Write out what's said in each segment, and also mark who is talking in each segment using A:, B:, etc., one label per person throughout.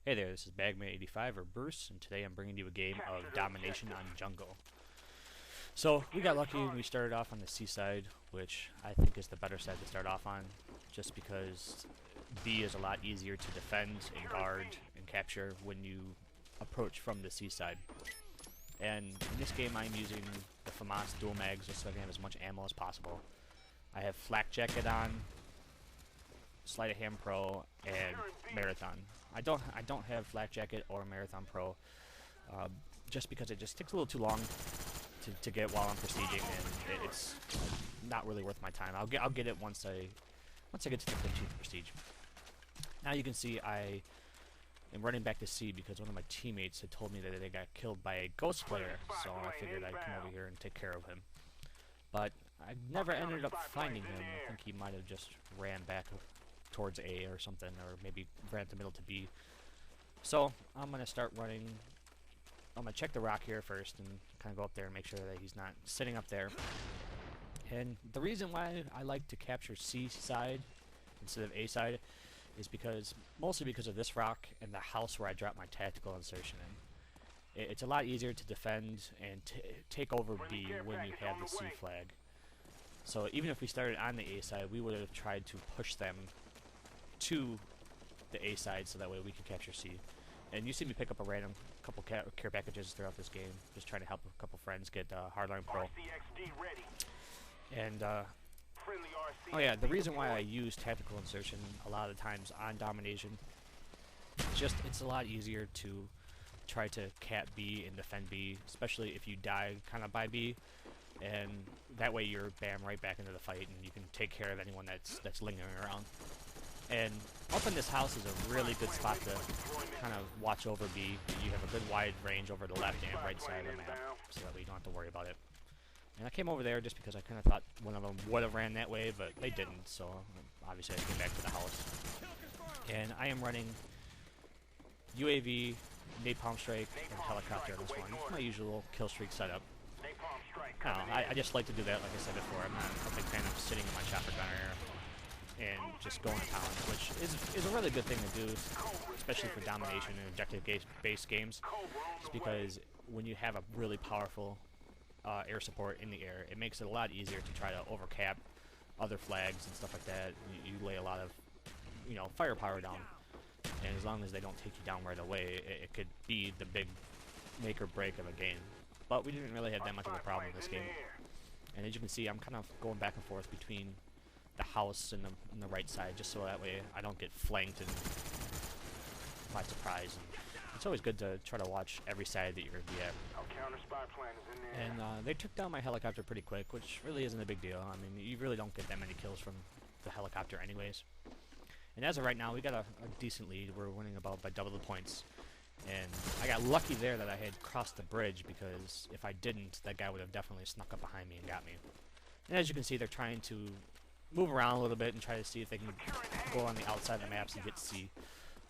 A: Hey there, this is Bagman85 or Bruce, and today I'm bringing you a game of Domination on Jungle. So, we got lucky and we started off on the C side, which I think is the better side to start off on, just because B is a lot easier to defend and guard and capture when you approach from the C side. And in this game I'm using the FAMAS dual mags just so I can have as much ammo as possible. I have Flak Jacket on, Sleight of Hand Pro, and Marathon. I don't have Flak Jacket or Marathon Pro, just because it just takes a little too long to get while I'm prestiging, and it's not really worth my time. I'll get it once I get to the 15th prestige. Now you can see I am running back to C because one of my teammates had told me that they got killed by a ghost player, so I figured I'd come over here and take care of him. But I never ended up finding him. I think he might have just ran back towards A or something, or maybe ran up the middle to B. So I'm gonna start running. I'm gonna check the rock here first and kind of go up there and make sure that he's not sitting up there. And the reason why I like to capture C side instead of A side is mostly because of this rock and the house where I drop my tactical insertion in. It's a lot easier to defend and take over B when you have the C flag. So even if we started on the A side, we would have tried to push them to the A side so that way we could capture C. And you see me pick up a random couple care packages throughout this game, just trying to help a couple friends get Hardline Pro. And oh yeah, the reason why I use tactical insertion a lot of times on Domination, it's a lot easier to try to cap B and defend B, especially if you die kind of by B, and that way you're bam right back into the fight and you can take care of anyone that's lingering around. And up in this house is a really good spot to kind of watch over B. You have a good wide range over the left and right side of the map, so that way you don't have to worry about it. And I came over there just because I kind of thought one of them would have ran that way, but they didn't, so obviously I came back to the house. And I am running UAV, Napalm Strike, and Helicopter on this one. It's my usual kill streak setup. I just like to do that, like I said before. I'm not a big fan of sitting in my chopper gunner and just going to town, which is a really good thing to do, especially for Domination and objective-based games, just because when you have a really powerful air support in the air, it makes it a lot easier to try to overcap other flags and stuff like that. You lay a lot of, firepower down, and as long as they don't take you down right away, it could be the big make or break of a game. But we didn't really have that much of a problem in this game. And as you can see, I'm kind of going back and forth between the house and the right side, just so that way I don't get flanked and by surprise. And it's always good to try to watch every side that you're going to be at. And they took down my helicopter pretty quick, which really isn't a big deal. I mean, you really don't get that many kills from the helicopter anyways. And as of right now, we got a decent lead. We're winning about by double the points. And I got lucky there that I had crossed the bridge, because if I didn't, that guy would have definitely snuck up behind me and got me. And as you can see, they're trying to move around a little bit and try to see if they can go on the outside of the maps and get C.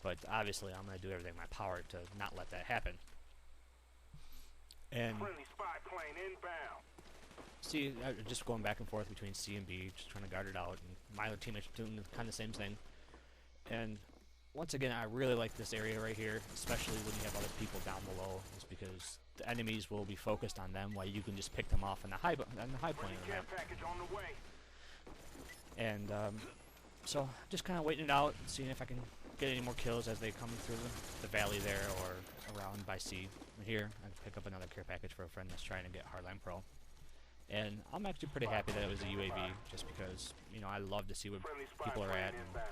A: But obviously, I'm going to do everything in my power to not let that happen. And see, just going back and forth between C and B, just trying to guard it out. And my other teammates are doing kind of the same thing. And once again, I really like this area right here, especially when you have other people down below, just because the enemies will be focused on them while you can just pick them off on the high point of the map. And so just kind of waiting it out, seeing if I can get any more kills as they come through the valley there or around by C. And here, I pick up another care package for a friend that's trying to get Hardline Pro. And I'm actually pretty happy that it was a UAV, just because, I love to see where people are at. And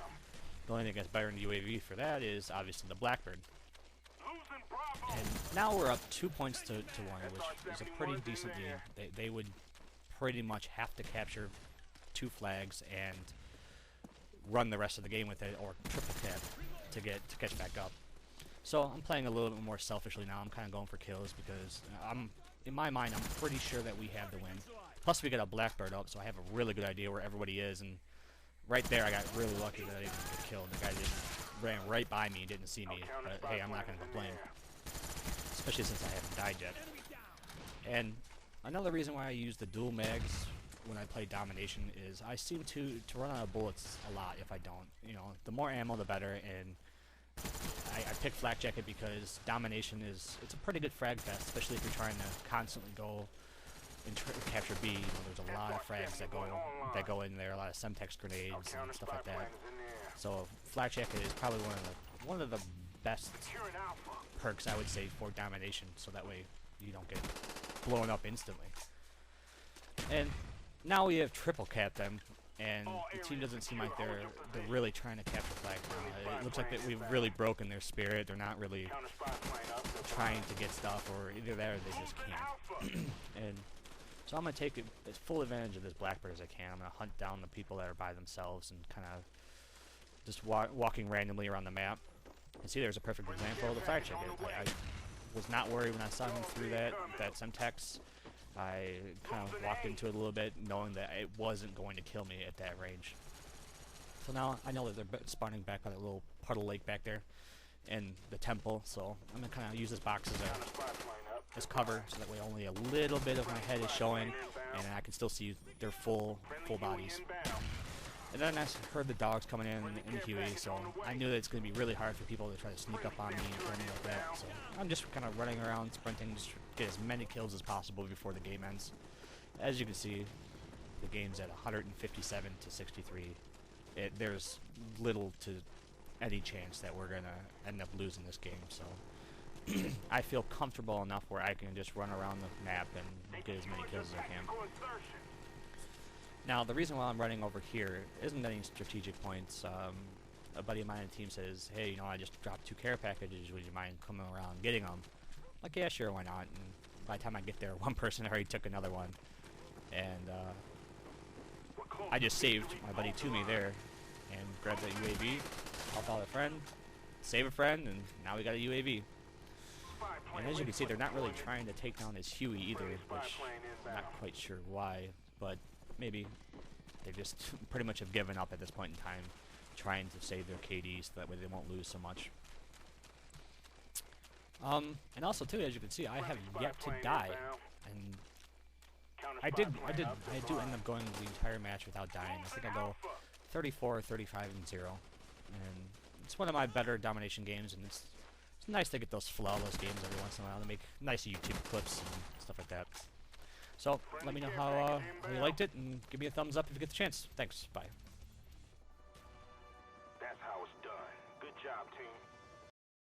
A: the only thing that's better than the UAV for that is obviously the Blackbird. And now we're up 2 points to 1, which is a pretty decent lead. They would pretty much have to capture 2 flags and run the rest of the game with it, or triple cap to catch back up. So I'm playing a little bit more selfishly now. I'm kind of going for kills because in my mind, I'm pretty sure that we have the win. Plus we got a Blackbird up, so I have a really good idea where everybody is. And right there, I got really lucky that I didn't get killed. The guy ran right by me, didn't see me. But hey, I'm not going to complain, especially since I haven't died yet. And another reason why I use the dual mags when I play Domination is I seem to run out of bullets a lot if I don't. The more ammo, the better, and I picked Flak Jacket because Domination it's a pretty good frag fest, especially if you're trying to constantly go and capture B. You know, there's a lot of frags that go in there, a lot of Semtex grenades and stuff like that. So Flak Jacket is probably one of the best perks, I would say, for Domination, so that way you don't get blown up instantly. And now we have triple cap them, and the team doesn't seem like they're really trying to capture flag now. It looks like that we've really broken their spirit. They're not really trying to get stuff, or either that or they just can't. And so I'm going to take as full advantage of this Blackbird as I can. I'm going to hunt down the people that are by themselves and kind of just walking randomly around the map. And see, there's a perfect example of the Flak Jacket. I was not worried when I saw him through that Semtex. I kind of walked into it a little bit, knowing that it wasn't going to kill me at that range. So now I know that they're spawning back by that little puddle lake back there in the temple, so I'm going to kind of use this box as cover, so that way only a little bit of my head is showing, and I can still see their full bodies. And then I heard the dogs coming in the Huey, so I knew that it's going to be really hard for people to try to sneak up on me and kill me like that. So I'm just kind of running around, sprinting, just get as many kills as possible before the game ends. As you can see, the game's at 157 to 63. There's little to any chance that we're going to end up losing this game. So I feel comfortable enough where I can just run around the map and get as many kills as I can. Now, the reason why I'm running over here isn't any strategic points. A buddy of mine on the team says, hey, you know, I just dropped 2 care packages. Would you mind coming around getting them? Like, yeah, sure, why not? And by the time I get there, one person already took another one. And I just saved my buddy to me there and grabbed that UAV, help out a friend, save a friend, and now we got a UAV. And as you can see, they're not really trying to take down this Huey either, which I'm not quite sure why, but maybe they just pretty much have given up at this point in time, trying to save their KD so that way they won't lose so much. And also too, as you can see, I have yet to die, and I do end up going the entire match without dying. I think I go 34, 35, and 0, and it's one of my better Domination games, and it's nice to get those flawless games every once in a while to make nice YouTube clips and stuff like that. So, let me know how you liked it, and give me a thumbs up if you get the chance. Thanks. Bye.
B: That's how it's done. Good job, team.